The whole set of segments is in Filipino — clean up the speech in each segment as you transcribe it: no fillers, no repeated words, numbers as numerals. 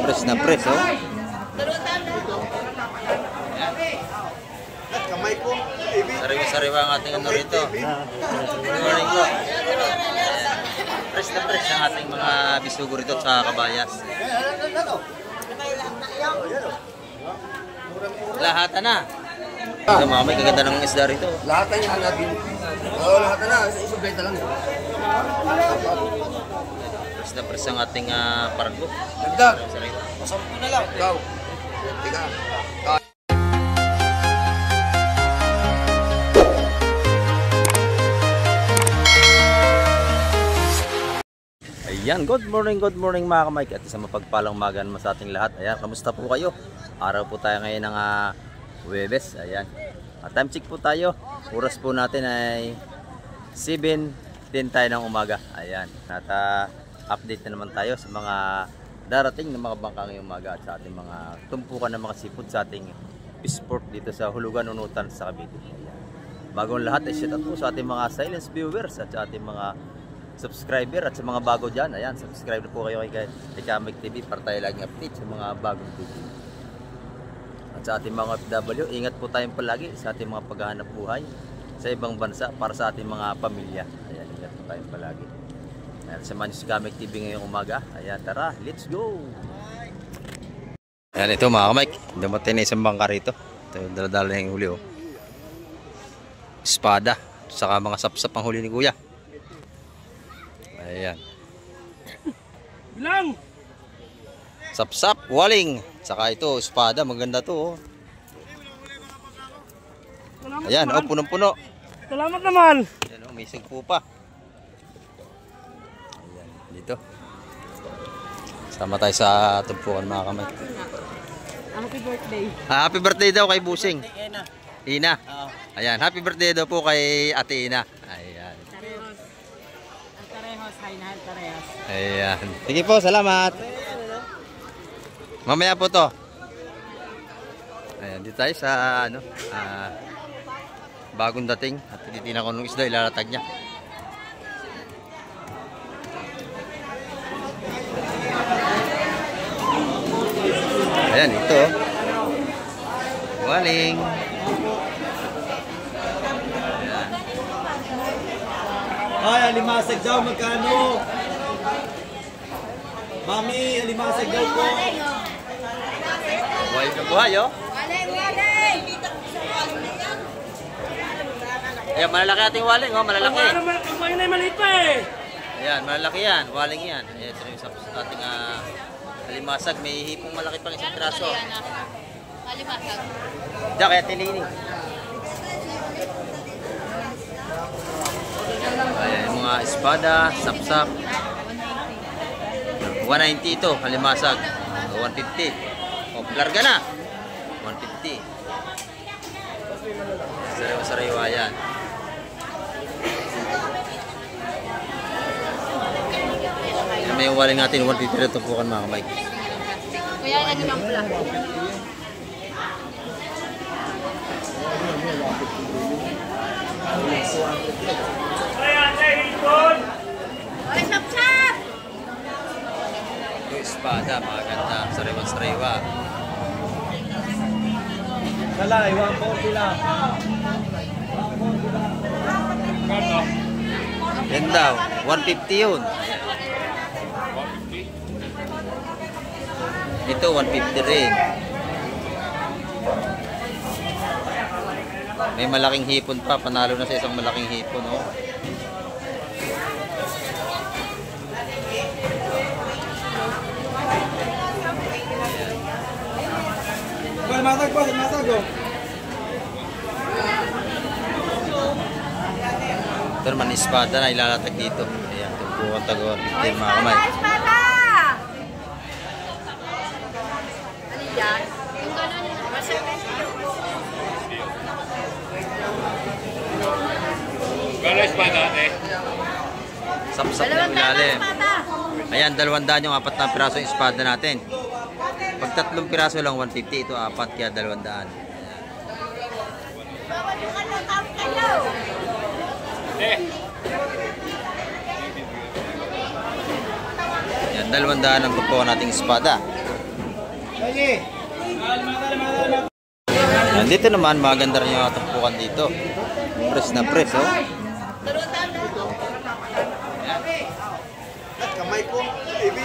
na press, oh. Kamay ko. Sariwa-sariwa ang ating ano rito. Good morning po. Press na press ang ating mga bisugo rito sa kabayas. Lahat na. Ito mga may kaganda ng isda rito. Lahat na yan natin. Oo, lahat na. Isublay lang. Press na press ang ating pargo. Dagdag. Pasampu na lang. Ikaw. Tiga. Ayan, good morning mga kamike at isang mapagpalang umaga naman sa ating lahat. Ayan, kamusta po kayo? Araw po tayo ngayon ng Huwebes. Ayan, time check po tayo. Oras po natin ay 7:10 tayo ng umaga. Ayan, at update na naman tayo sa mga darating na mga bangka ngayong umaga at sa ating mga tumpukan ng mga sipot sa ating sport dito sa Hulugan, Unutan sa Cavite. Ayan. Bagong lahat ay shout out po sa ating mga silence viewers at sa ating mga subscriber at sa mga bago dyan. Ayan, subscribe na po kayo kay Kamig TV para tayo laging update sa mga bagong video. At sa ating mga FW, ingat po tayong palagi sa ating mga paghahanap buhay sa ibang bansa para sa ating mga pamilya. Ayan, ingat po tayong palagi. Ayan, samahan niyo si Kamig TV ngayong umaga. Ayan, tara, let's go! Ayan, ito mga kamik, dumating na isang bangka rito. Ito yung daladala na yung huli, oh. Espada, saka mga sapsap ang huli ni kuya. Ayan. Bilang! Sapsap, waling. Saka ito, espada. Maganda to. Oh. Ayan, oh, punong-puno. Salamat naman. Ayan, oh, may sigpo pa. Ayan, dito. Sama tayo sa tumpukan mga kamay. Happy birthday. Happy birthday daw kay Busing. Ina. Ayan, happy birthday daw po kay Ate Ina. Ayan. Ayan. Sige po, salamat. Mamaya po to. Ayan, dito tayo sa ano, bagong dating. At titinan ko nung isda, ilalatag niya. Ayan, ito. Waling. Ayan. Ay, alimasag daw, magkano? Mami, alimasag daw po. Buhay na buhay, oh. Ayan, malalaki ating waling, oh. Malalaki. Ang mga na maliit pa eh. Ayan, malalaki yan. Waling yan. Ayan, ito yung sa ating alimasag. May hipong malaki pang isang traso. Alimasag. Diyan, kaya tilining. Ayan, yung mga espada, sapsap. 190 ito, halimasag. 150. O, larga na. 150. Sariwa-sariwa yan. Yan may waling natin, 150 rin tumpukan mga kamay. Kuya, ano yung pula? Ay, sap-sap! Ito espada, mga ganda. Sariwa-sariwa. Kalay, 140 lang. Yan daw, 150 yun. Ito, 150 rin. May malaking hipon pa, panalo na sa isang malaking hipon, oh. Alimasag po, alimasag oh. Ito naman, espada na ilalatag dito. Ayan, tumpukan tago 150 mga kamay. Espada! Ano yan? Yung gano'n, Gano'n espada eh? Sapsap na yung ilalim. Ayan, 200 yung 4 na piraso yung espada natin. Pag 3 piraso lang, 150. Ito 4, kaya 200. Ayan, 200 ang tupo nating espada. Nandito naman, maganda rin yung tumpukan dito. Press na press, oh.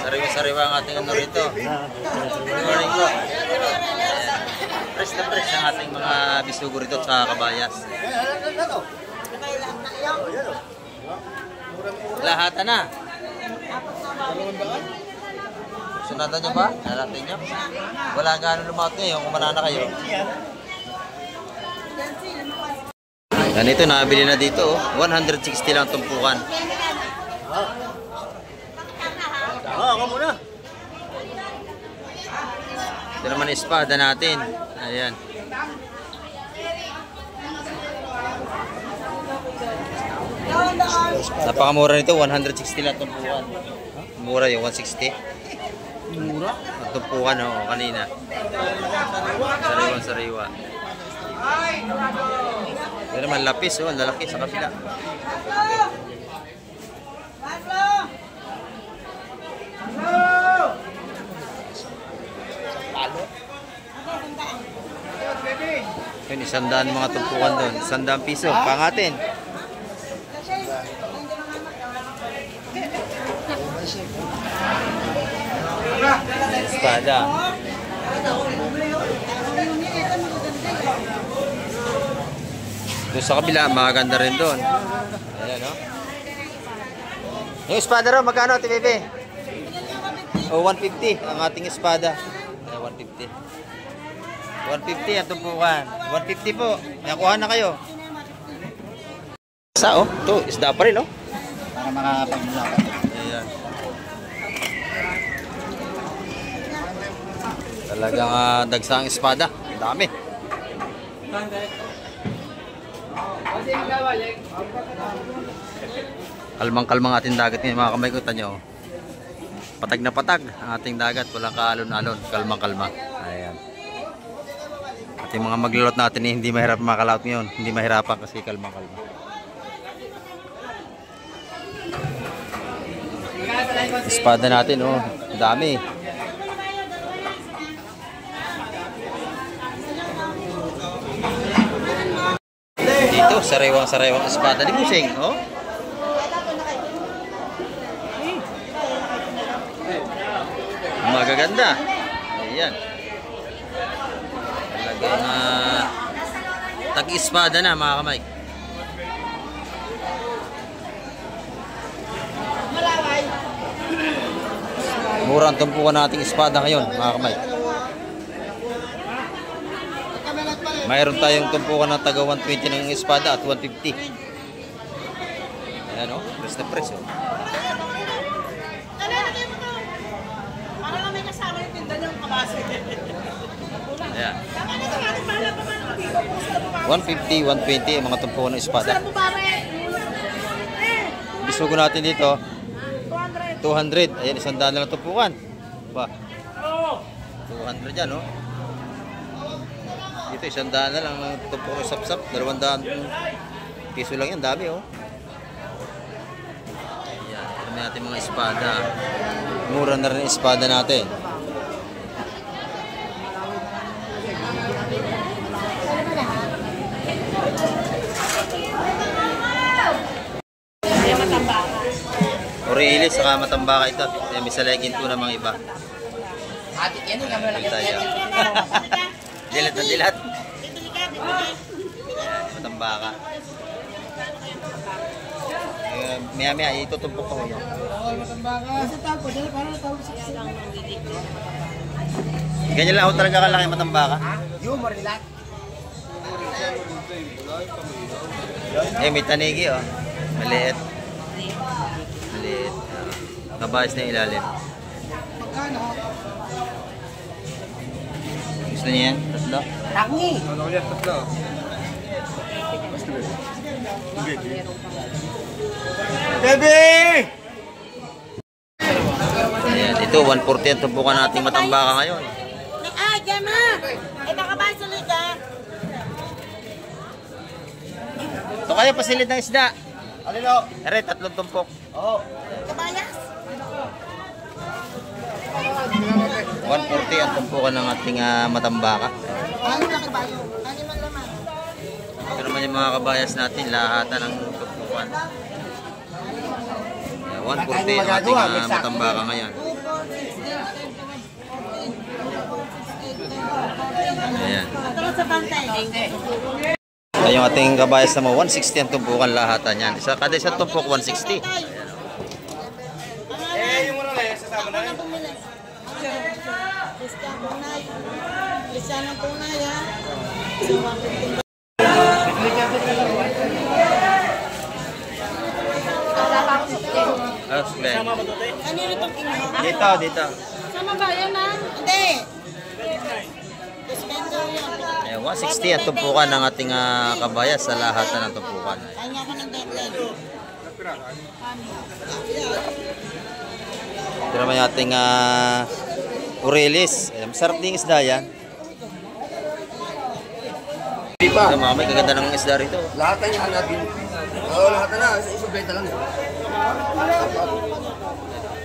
Sariwa-sariwa ang ating ano rito. Good morning po. Press na press ang ating mga bisugo rito sa kabayas. Lahatan na. Sunatan nyo ba? Nalatin nyo? Wala gano'n lumaot ngayon kung manana kayo. Ganito, nabili na dito. 160 lang tumpukan. Ako muna. Ito naman espada natin. Ayan. Napakamura nito, 160 lang tumpukan. Mura yung 160. Mura? Ang tumpukan, oo, kanina. Sariwa-sariwa. Ito naman lapis, oh, lalaki sa kapila. Yun, 100 mga tumpukan doon. 100 piso, pangatin. Espada. Doon sa kabila, maganda rin doon. Ayan, no? Yung espada rin, magkano, TVB? O, 150 ang ating espada. Ayan, 150. 150 ang tumpukan. 150 po. Nakuha na kayo. Sa, oh. Ito, isda pa rin, oh. Para makapagmulakan. Ayan. Talagang dagsang espada. Ang dami. Kalmang-kalmang ating dagat ngayon mga kamay ko. Tanyo. Patag na patag ang ating dagat. Walang kaalon-alon. Kalmang-kalma. Ayan. At yung mga maglalot natin hindi mahirap makalaot ngayon. Hindi mahirapan kasi kalmang-kalma. Espada natin, oh. Dami. Dito, sariwang-sariwang espada ni Musing, oh. Magaganda. Ayan. Talagang tag-espada na mga kamay. Mura ang tumpukan nating espada ngayon mga kamay. Mayroon tayong tumpukan ng taga 120 ng espada at 150. Ayan o, press na press o. Ayan. 150, 120 ang mga tumpukan ng espada. Bisugo natin dito 200. Ayan, 100 na lang tumpukan. Ba? 200 yan, no? Dito, 100 na lang tumpukan sap-sap. 200 piso lang yan. Dami, oh. Ayan, dami natin mga espada. Mura na rin espada natin. Oriilis, saka matambaka ito. Ayan, may salagin po ng mga iba. Ayan tayo. Dilat na dilat. Ayan, matambaka. Maya-maya, itutumpok ko yan. Ganyan lang ako talaga kalaki matambaka. Eh, may tanigi, oh. Maliit. Maliit. Kabayas na ilalim. Gusto niya yan? Tatlo? Tangi! Bebe! Ayan, ito 140 ang tumpukan nating matambaka ngayon. Ay, Gemma! Ay, baka ba sa liga? Ito kayo pasilid ng isda. Alino? Ere, tatlong tumpok. Oo. Kabayas? 140 ang tumpukan ng ating matambaka. Ano na kabayo? Ano man laman? Ito naman yung mga kabayas natin, lahatan ng tumpukan. 140 ang ating matambaka ngayon. Ayan. Ito sa bantay. Ito yung ating kabayas naman, 160 ang tumpukan lahatan yan. Kada isang tumpok, 160. Eh, yung muna sasama na rin. Kristiyan tunay. Kristiyan ng tunay, ha? Kanino itong kinuha? Dito. Sama ba yan, ha? Hindi. Dispenser yan. Ayan, 160 ang tumpukan ng ating kabayas sa lahatan ng tumpukan. Kanya ko ng deadline. Ito naman yung ating Urelis. Ayan, masarap din isda yan. Di pa. Ayan, may kaganda ng isda rito. Lahat na yung natin. Oo, lahat na. Isang beta lang.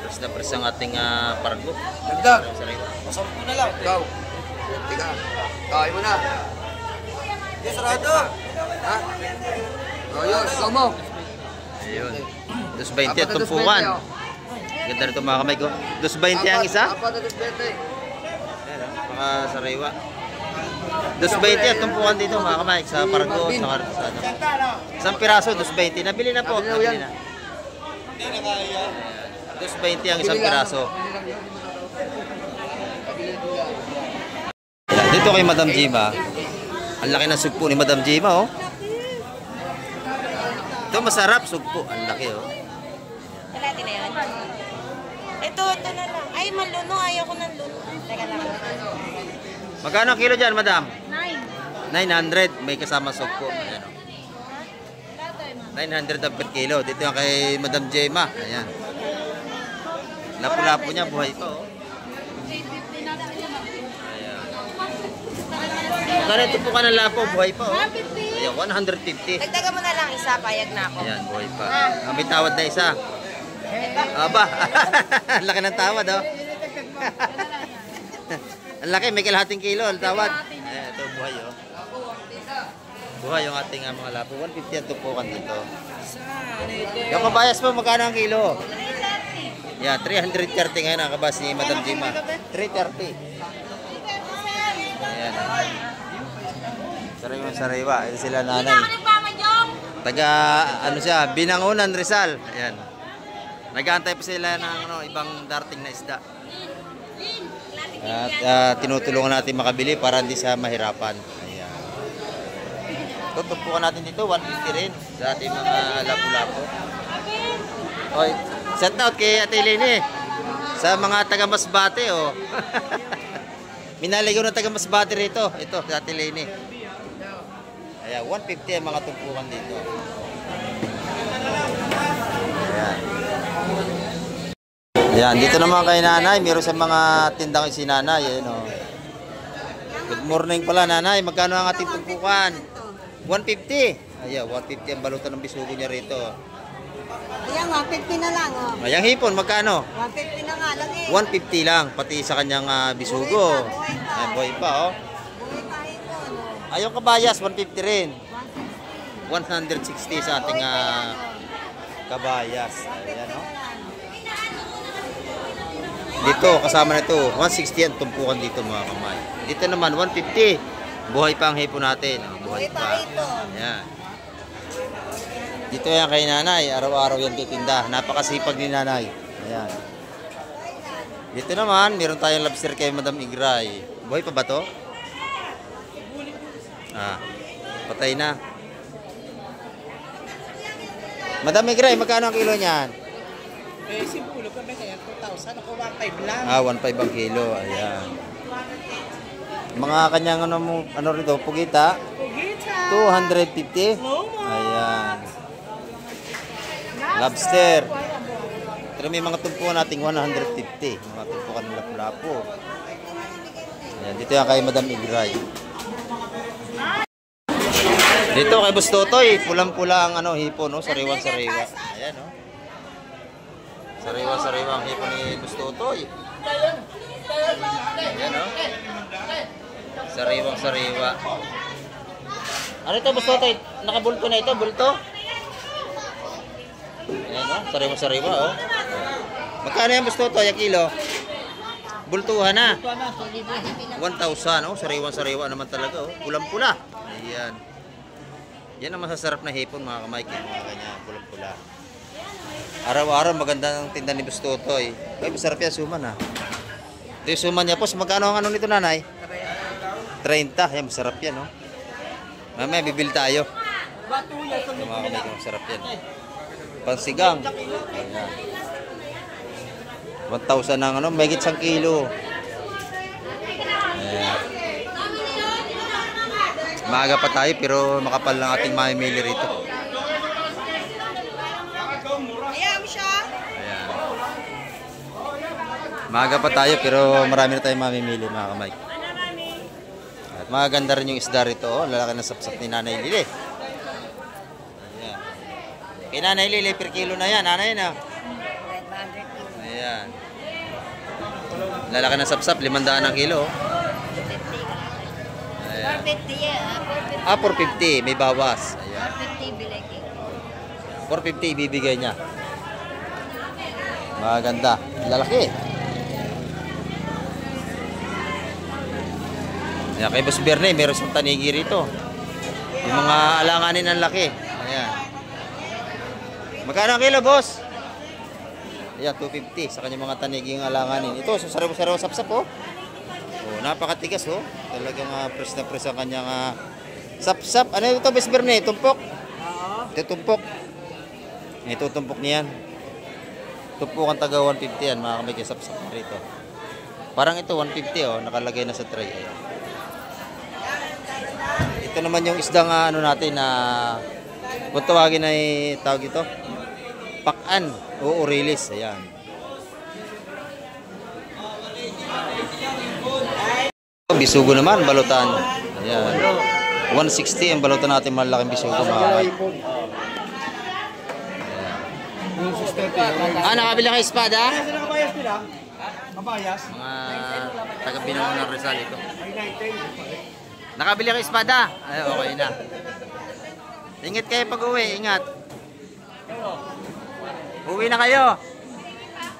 Press na press ang ating pargo. Dagdag. Sampu na lang. Ikaw. Teka. Kain mo na. Yes, sarado. Ha? Ayos, ikaw mo. Ayun. 220 at tumpukan. Ganda rito mga kamay ko. 220 ang isa. Apat na beta eh. Ayan, baka sariwa. 220 at tumpukan dito mga kamay. Sa pargo, sa ano. Isang piraso, 220. Nabili na po. Nabili na. 220 ang isang piraso. Dito kay Madam Jima. Ang laki ng sugpo ni Madam Jima, oh. Ito masarap, sugpo. Ang laki, oh. Kalati na yun? Ito na lang. Ay, maluno. Ayaw ko ng luno. Teka lang. Magkano ang kilo dyan, Madam? 9. 900. May kasama sugpo. Ayan, oh. 900 ang per kilo. Dito yung kay Madam Jima. Ayan. Lapu-lapu niya, buhay pa, oh. Magkano ito po ka ng lapo, buhay pa, oh. Ayan, 150. Dagdagan mo na lang isa. Payag na ako. Ayan, buhay pa. May tawad na isa. Aba, ang laki ng tawad, oh. Ang laki, may kalahating kilo, ang tawad. Ayan, ito, buhay, oh. Buhay yung ating mga lapo. 150 ang tupukan dito. Yung kabayas mo, magkano ang kilo? Yeah, 330 ngayon ang kabas ni Madam Jima. 330. Ayan. Sariwa. Ayan sila nanay. Taga, ano siya, Binangonan, Rizal. Ayan. Nag-aantay pa sila ng ibang darating na isda. At tinutulungan natin makabili para hindi siya mahirapan. Ayan. Tutupukan natin dito, 150 rin sa ating mga lapu-lapu. Oy, shout out kay Ate Lene sa mga taga Masbate, oh. Minaligaw na taga Masbate rito. Ito, sa Ate Lene. Ayan, 150 ang mga tumpukan dito. Ayan. Ayan, dito naman kay nanay. Meron sa mga tindang si nanay. Ayan, oh. Good morning pala, nanay. Magkano ang ating tumpukan? 150. Ayan, 150 ang balutan ng bisugo niya rito. Ayan, 150 na lang, oh. Ayan, hipon, magkano? 150 na nga lang, eh. 150 lang, pati sa kanyang bisugo. Ayan, buhay pa, oh. Buhay tayo po, no? Ayaw kabayas, 150 rin. 160 sa ating kabayas. Ayan, oh. Dito, kasama na ito, 160 ang tumpukan dito mga kamay. Dito naman, 150. Buhay pa ang hipon natin. Oh, buhay pa. Ayan. Dito yan kay nanay, araw-araw yan titinda. Napakasipag ni nanay. Ayan. Dito naman, meron tayong lobster kay Madam Igray. Buhay pa ba to? Patay na. Madam Igray, magkano ang kilo niyan? Eh, simpulo ka ba kaya? 2,000. Ako 1,500 lang. 1.5 ang kilo. Ayan. Mga kanyang ano rito, pugita? Pugita. 250. Ayan. Lobster. Pero may mga tumpukan nating 150. Mga tumpukan ng lapu-lapu. Ayan, dito yan kay Madam Igray. Dito kay Bustotoy, pulang-pula ang hipon, no? Sariwa-sariwa. Ayan, no? Sariwa-sariwa ang hipon ni Bustotoy. Ayan, oh. Sariwang sariwa. Ano ito, Boss Totoy? Nakabulto na ito, bulto? Ayan, oh. Sariwang sariwa, oh. Magkano yan, Boss Totoy, ang kilo? Bultuhan na. 1,000, oh. Sariwang sariwa naman talaga, oh. Pulang-pula. Ayan. Yan ang masasarap na hipon, mga kamay. Mga ganyan, pulang-pula. Araw-araw maganda ng tinda ni Boss Totoy. Ay, masarap yan, suman, ha. Ito yung suman niya, Boss. Magkano ang ano nito, nanay? 30. Yan, masarap yan, oh. Mamaya, bibil tayo. Ito, mga kamay, masarap yan. Pansigang. Ayan. 1,000 ng ano, may 1 kilo. Ayan. Maaga pa tayo pero makapal lang ating mamimili rito. Ayan siya. Ayan. Maaga pa tayo pero marami na tayong mamimili, mga kamay. At maganda rin yung isda rito, oh. Lalaki na sapsap ni Nanay Lili. Ayan. Kay Nanay Lili, per kilo na yan. Nanay na. Ayan. Lalaki na sapsap, 500 ang kilo. Ayan. 450 yan. 450, may bawas. Ayan. 450 bilagi. 450 ibibigay niya. Maganda. Lalaki. Ayan, kay Boss Berne, meron siyang tanigi rito. Yung mga alanganin ng laki. Ayan. Magkano ang kilo, boss? Ayan, 250 sa kanyang mga taniging alanganin. Ito, sariwa-sariwa sapsap, oh. Oh, napakatigas, oh. Talagang press na press ang kanyang sapsap. Ano ito, Boss Berne? Tumpok? Ito, tumpok. Ito, tumpok niyan. Tumpok ang taga 150 yan, mga kamay, sapsap na rito. Parang ito, 150, oh. Nakalagay na sa tray. Ayan. Ito naman yung isdang ano natin na kung tawagin ay tawag ito pakan o orilis. Ayan. Bisugo naman, balutan. Ayan. 160 ang balutan natin, malaking bisugo, mga. Nakabili ka espada? Nakabayas nila? Kabayas? Mga taga-Binangon ng Rizal ito. Nakabili ka espada? Ay, okay na. Ingat kayo pag uwi, ingat. Uwi na kayo.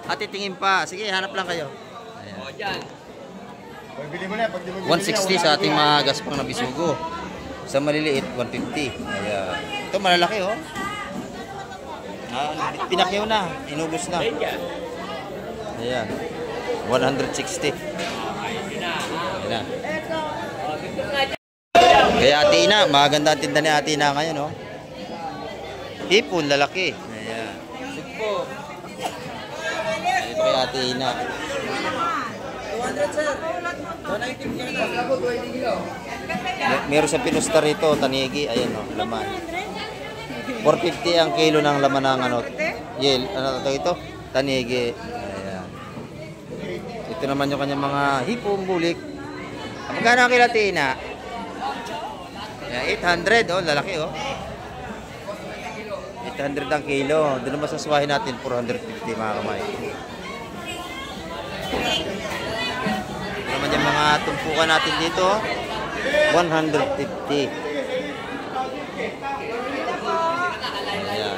At titingin pa. Sige, hanap lang kayo. Ayan. 160 sa ating mga gaspang na bisugo. Sa maliliit, 150. Ayan. Ito malalaki, oh. Pinakyaw na. Inubos na. Ayan. 160. Ayan. Kaya Ate Ina, maganda ang tinda ni Ate Ina ngayon, no? Hipon, lalaki. Ayan. Sugpo. Ito kay Ate Ina. 200, sir. 190 kilo. Meron sa pinusta rito, tanigi. Ayan, no, laman. 450 ang kilo ng laman ng ano. Yel, ano ito? Tanigi. Ayan. Ito naman yung kanyang mga hipong bulik. Magkano ang kilo, Ate Ina? 800, oh, lalaki, oh. 800 ang kilo. Doon naman saswahin natin, 450, mga kamay. Ito naman yung mga tumpukan natin dito, 150. Ayan.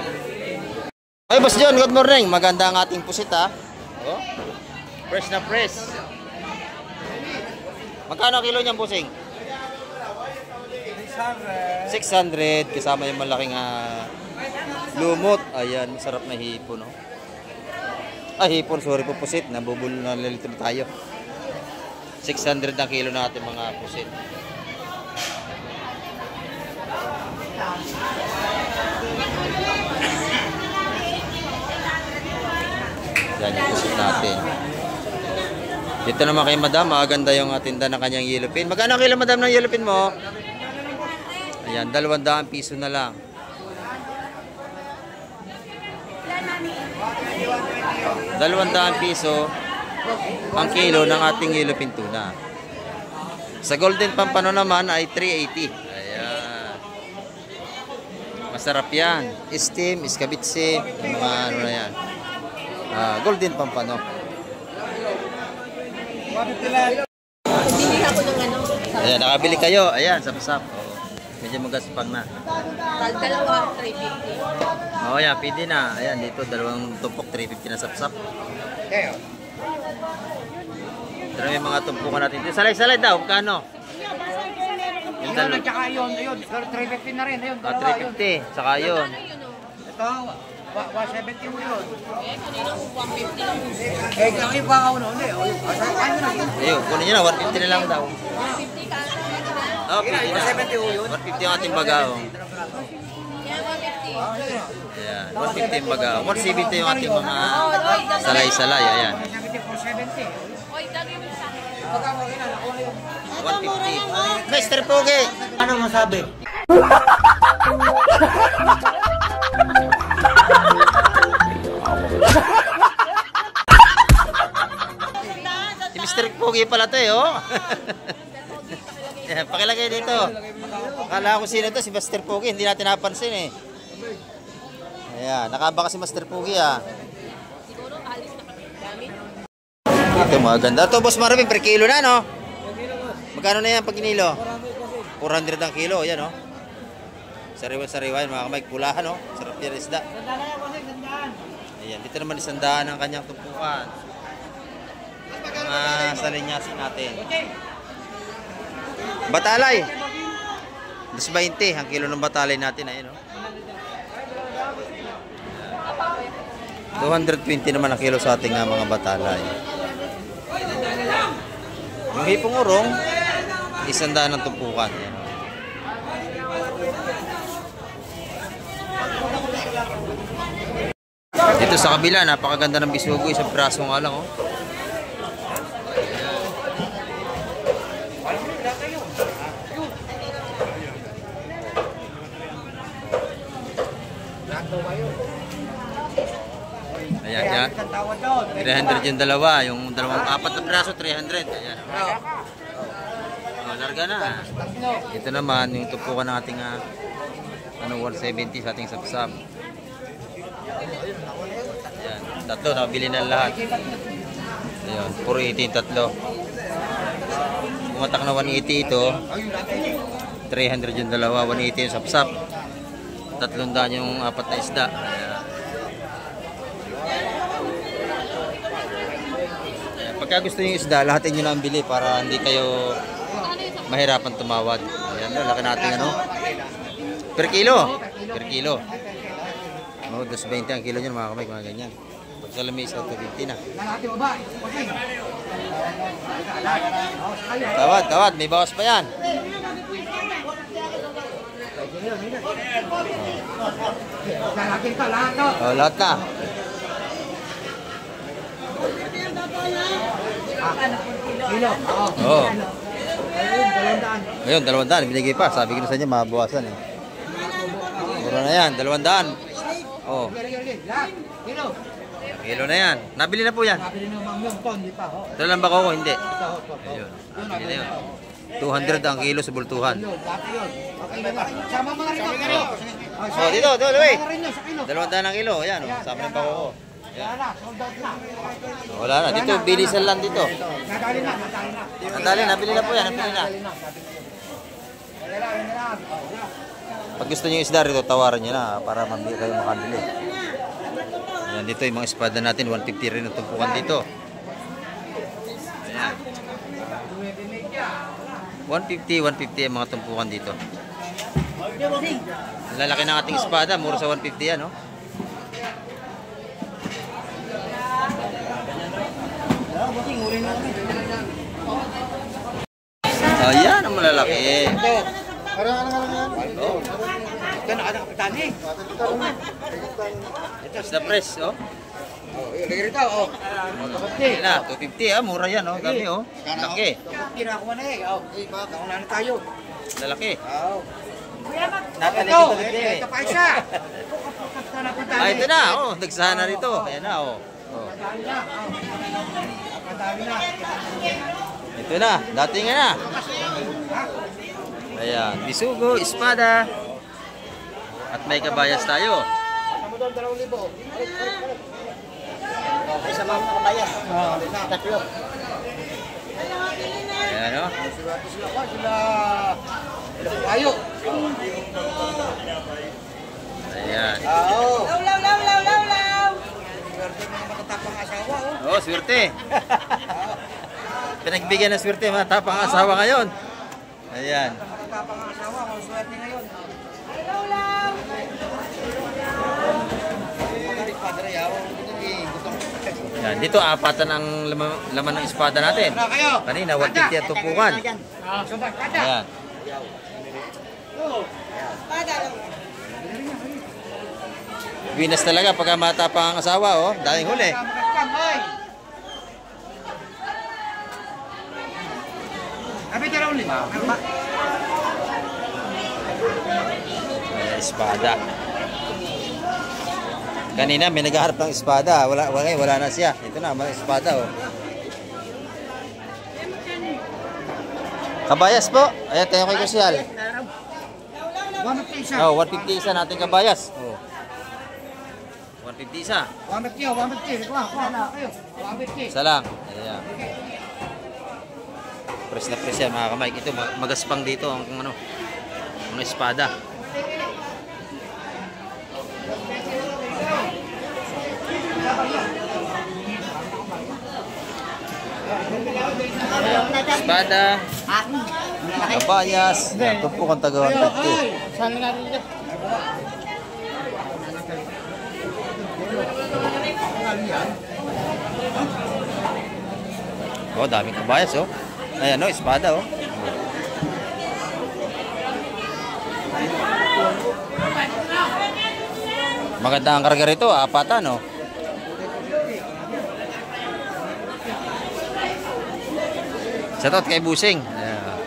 Ay, Boss John, good morning. Maganda ang ating pusit, ha. Oh. Fresh na fresh. Magkano ang kilo niyan, Busing? 600 kasama yung malaking lumot. Ayan, masarap na hipon, no? Hipon, sorry po, pusit. Nabubulo na lalito na tayo. 600 ang kilo natin, mga pusit. Yan yung pusit natin. Dito naman kay Madam, maganda yung tinda ng kanyang yellow pin. Magkano ang kilo, Madam, ng yellow pin mo? Ayan, 200 piso na lang. 200 piso ang kilo ng ating yellowfin tuna. Sa Golden Pampano naman ay 380. Ayan. Masarap yan. Steam, iskabitse, mga ano na yan. Golden Pampano. Bili ako ng ano. Ayan, nakabili kayo. Ayan, sapsap. Oo. Medyo magaspang na. Dalawa, 350. Oo, yan, pwede na. Ayan, dito, dalawang tumpok, 350 na sapsap. Pero may mga tumpukan natin. Salay-salay daw, kano? Yung dalawa. Tsaka yun, 350 na rin. Ayun, 350, saka yun. Ito, 170 mo yun. Eh, kanina 150 lang. Ang iba ka uno, hindi. Ano na yun? Ayun, kunin nyo na, 150 na lang daw. 150 ka. Oh, pwede na. 170 ho yun. 150 ang ating bagaong. Yan, 150. Ayan, 150 yung bagaong. 170 yung ating mga salay-salay. Ayan. 470. Oy, dagay mo sa akin. 150. Mr. Pogi! Ano masabi? Si Mr. Pogi pala to eh, oh. Ayan, pakilagay dito. Akala ko sino to, si Mr. Pogi. Hindi natin napansin eh. Ayan, nakabaka si Mr. Pogi ah. Siguro, alis na kami. Dami. Ito mga ganda. Ito, Boss Marvin, per kilo na, no? Magkano na yan pag kinilo? 400 ang kilo, yan, no? Sariwan-sariwa yan, mga kamay. Pulahan, no? Sarap yan isda. Ayan, dito naman 100 ang kanyang tumpukan. Mga salinyasin natin. Batalay. 220 ang kilo ng batalay natin, ayun, no? 220 naman ang kilo sa ating mga batalay. Yung hipong urong, 100 ang tumpukan. Yan. Dito sa kabila, napakaganda ng bisugo. Isang braso nga lang, oh. Ayan, yan. 300 yung dalawa. Yung dalawang apat na braso, 300. Ayan. Oh, larga na. Ito naman, yung tupukan ng ating 170 sa ating sapsap. Ayan. Tatlo, nakabili na lahat. Ayan, 480 yung tatlo. Pumatak na 180 ito. 300 yung dalawa, 180 yung sapsap. 300 yung apat na isda. Ayan. Pagka gusto nyo isda, lahatin nyo na ang bili para hindi kayo mahirapan tumawad. Ayan, laki natin ano. Per kilo. Per kilo. Oh, 220 ang kilo nyo mga kamay, mga ganyan. Pag sa lamisa, 250 na. Tawad, tawad. May bawas pa yan. Oh, lahat na. Oo. Ayun, 200. Binigay pa. Sabi ko na sa inyo, mabawasan eh. Mura na yan, 200. Oo. Kilo na yan. Nabili na po yan. Ito lang ba ko? Hindi. Ayun. Nabili na yun. 200 ang kilo sa bultuhan. Oh, dito, Louie. 200 ang kilo. Ayan, oh. Sabi ng bako ko. Wala na. Dito, bilisan lang dito. Nadali na. Nabili na po yan. Nabili na. Pag gusto nyo isda rito, tawaran nyo na para mabili kayo makabili. Ayan, dito yung mga espada natin. 150 rin ang tumpukan dito. Ayan. 150 ang mga tumpukan dito. Ang lalaki ng ating espada. Mura sa 150 yan, no? Ayan ang malalaki. Oh. Ito nakakapitani. Ito sa press, oh. Lagi rito, oh. Ayan na, 250 ah, mura yan, oh. Dami, oh. Laki. Kinakuha na eh. Nauna na tayo. Lalaki. Ito, ito pa isa. Ah, ito na, oh. Nagsahan na rito. Ayan na, oh. Oh. Ito na, dating na. Ayan, bisugo, espada. At may kabayas tayo. Isa mga kabayas. Tatlo. Ayan o. Ayo. Ayan. Law. Swerte mo na matatapang asawa, oh. Oh, swerte. Pinagbigyan ng swerte, matapang asawa ngayon. Ayan. Matatapang asawa, may swerte ngayon. Magaling padre, yaw. Ayan. Dito, apatan ang laman ng espada natin. Ano kayo? Kanina, 150 at tupukan. Sumbang kada. Ayan. Winas talaga pagka matapang ang asawa, oh. Daling huli. Abi tara uli. Ayan, espada. Kanina may naghaharap ng espada. Wala na siya. Ito na, may espada, oh. Kabayas po. Ayan, tayo kay Kusyal. 150 isa. Oh, 150 isa natin kabayas. Oh. 150 isa. 150, 150. Kuha na kayo. 150. Isa lang. Ayan. Press na press yan mga kamay. Ito, magaspang dito ang ano, mga espada. Espada. Kabayas. Ito po kang taga 150. Saan nga rin dyan? Oh, daming kabayas, oh. Ayan, oh, espada, oh. Maganda ang karga rito, apatan, oh. Shoutout kay Busing. Ayan.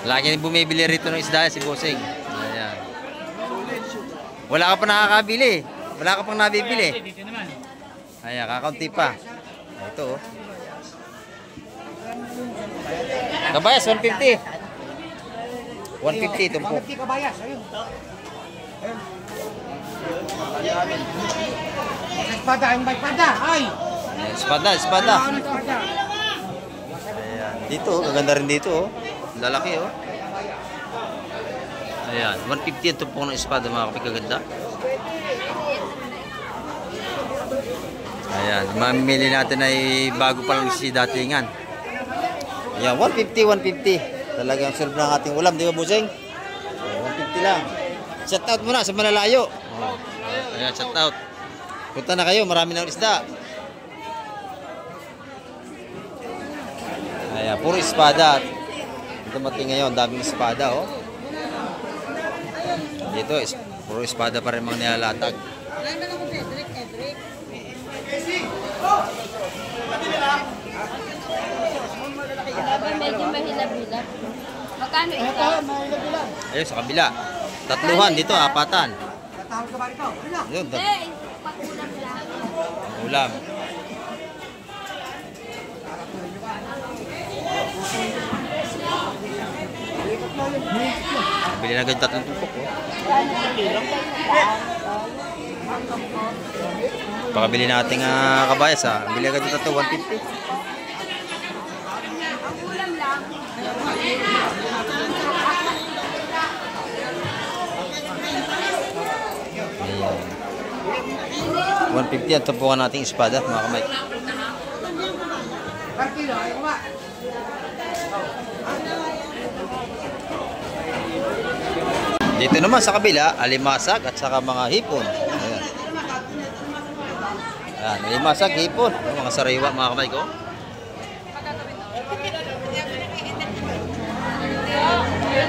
Lagi bumibili rito ng isda si Busing. Ayan. Wala ka pa nakakabili. Wala ka pang nabibili. Ayan, kakaunti pa. Ito, oh. Kabayas, 150. 150 tumpok. 150 kabayas, ayun. Ayun. Espada, yung may espada, ay! Ayan, espada, espada. Ano espada? Ayan. Dito, oh, kaganda rin dito, oh. Lalaki, oh. Ayan, 150 ang tumpok ng espada, mga kapigaganda. Ayan, mamimili natin ay bago pa lang si datingan. Ayan, 150. Talagang serve ng ating ulam, di ba, Busing? 150 lang. Shout out muna sa malalayo. Ayan, shout out. Punta na kayo, marami ng isda. Ayan, puro espada. Dumating ngayon, daming espada, oh. Dito, puro espada pa rin mga nilalatag. Medyo mahilap-hilap. Magkano ito? Ayun, sa kabila. Tatluhan dito, apatan. Tatawag ka ba rito? Wala. Ayun, Pag-ulam lang. ulam. Bili na agad 3 tumpok, oh. Pakabili natin kabayas, ha. Bili agad ito 150. Ayan. 150 ang tumpukan nating espada, mga kamay. Partilo, ayaw ba? Dito naman sa kabila, alimasag at saka mga hipon. Ayan. Ayan, alimasag, hipon. Mga sariwa, mga kamay ko.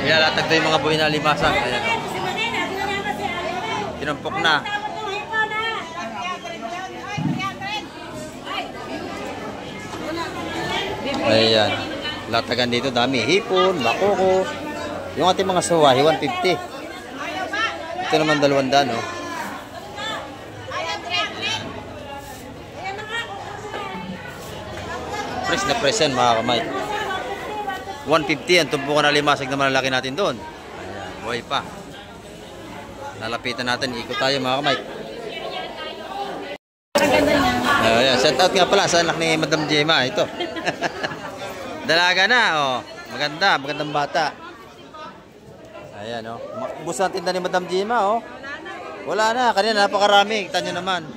Ilalatag daw yung mga buhay na alimasag. Ayan. Tinampok na. Ayan. Latagan dito dami. Hipon, bakoko. Yung ating mga suwahi, 150. Ito naman 200, no? Press na press yan, mga kamay. 150 ang tumpukan na limasag na malalaki natin doon. Ayan, buhay pa. Lalapitan natin, ikot tayo, mga kamay. Ayan, shout out nga pala sa anak ni Madam Gemma, ito. Dalaga na, oh. Maganda, magandang bata. Ayan, oh. Ubus ang tinda ni Madam Gima, oh. Wala na, kanina napakarami. Kita nyo naman.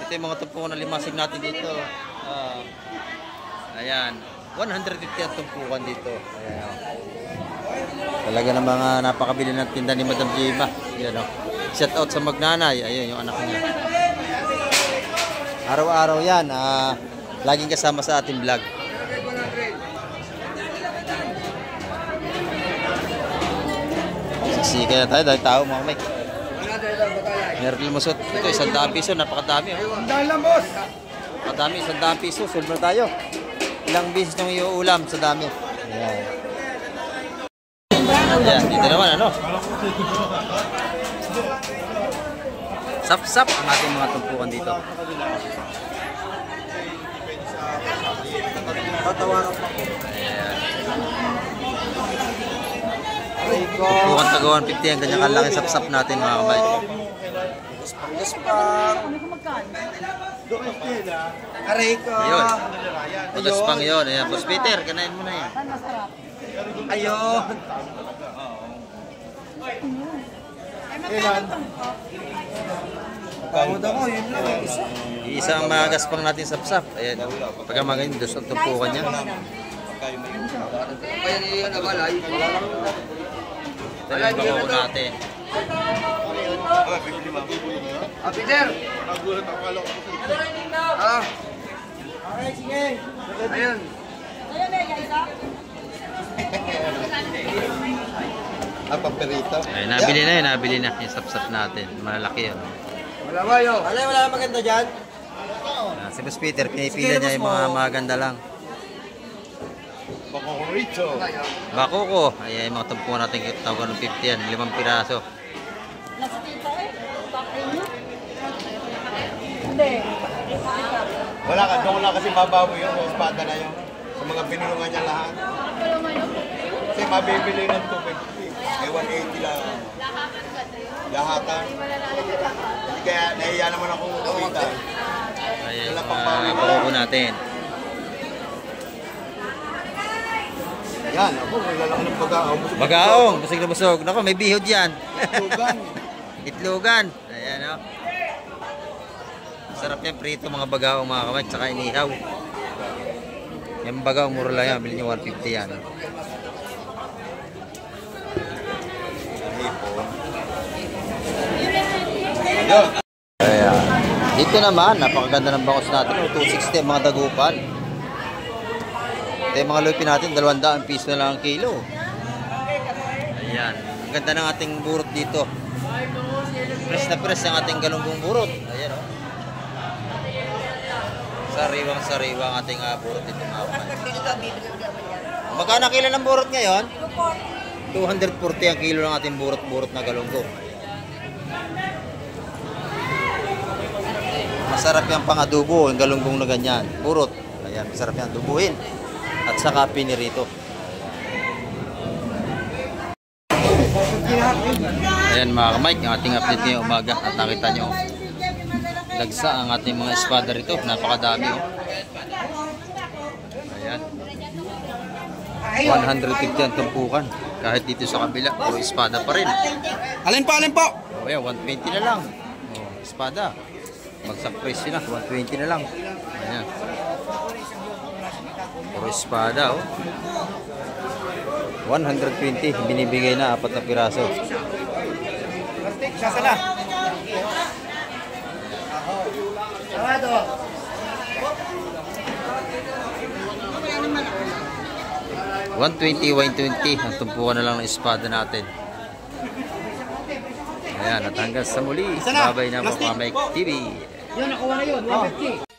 Ito yung mga tumpukan na limasig natin dito. Ayan. 150 ang tumpukan dito. Ayan, oh. Talaga na mga napakabili ng tinda ni Madam Gima. Ayan, oh. Shout out sa magnanay. Ayun, yung anak niya. Araw-araw yan. Laging kasama sa ating vlog. Sisika na tayo dahil tao mga Mike. Meron lumusot. Ito, 100 piso. Napakadami. Napakadami, 100 piso. Solve na tayo. Ilang beses nang iuulam sa dami. Ayan. Ayan, dito naman ano. Sap-sap ang ating mga tumpukan dito. Ayan. Tumpukan taga 150 ang kanyang kalaki sap-sap natin mga kamay. Aray ko. Ayun. Magaspang yun. Ayan. Boss Peter, kanain mo na yan. Ayun. Pagod ako, yun lang. Isa. Isa ang magaspang natin sap-sap. Ayan. Pagka magaling, dos ang tumpukan niya. Ito yung bako natin. Peter! Alright, sige. Ayun. Paperito. Ay, nabili na yun, nabili na. Yung sap-sap natin. Malalaki yun. Malawayo. Wala maganda dyan. Si Boss Peter, pinipila niya yung mga maganda lang. Paperito. Bako ko. Ayan, yung mga tumpukan natin. Tawag ng 50 yan. 5 piraso. Wala ka, doon lang kasi mabawi yun. Sa espada na yun. Sa mga binulungan niya lahat. Kasi mabibili ng 250. May 180 lang. Lahatan. Kaya nahiya naman ako kumita. Ayan, yung mga bako ko natin. Yan, ako, may lalaki ng bagaong. Bagaong, busog na busog. Naku, may bihod yan. Tugan. Itlogan. Ayan, o. Sarap yan, prito mga bagaong mga kamay. Tsaka inihaw. Yung bagaong, mura lang yan. Bilhin nyo 150 yan. Yun. Ayan. Dito naman, napakaganda ng bangos natin. 260 ang mga dagupan. Ito yung mga lupi natin, 200 piso na lang ang kilo. Ayan. Ang ganda ng ating burot dito. Press na press ang ating galunggong burot. Ayan, o. Sariwang-sariwa ang ating burot dito mga kapatid. Magkano kilo ng burot ngayon? 240 ang kilo ng ating burot-burot na galunggong. Masarap yung pang-adobo, yung galunggong na ganyan. Burot. Ayan, masarap yan. Dubuhin. At saka pinirito. Ayan mga kamay, ang ating update ngayong umaga. At nakita nyo, lagsa ang ating mga espada rito. Napakadami. Oh. Ayan. 150 ang tumpukan. Kahit dito sa kabila, puro espada pa rin. Alin po? O yan, 120 na lang. O, espada. Bagsak price na, 120 na lang. Ayan. Puro espada, oh. 120, binibigay na 4 na piraso. Sasala. Sarado. 120, 120 ang tumpukan na lang ng espada natin. Ayan, at hanggang sa muli. Babay na po, Mike TV. Yun, nakuha na yun. 150.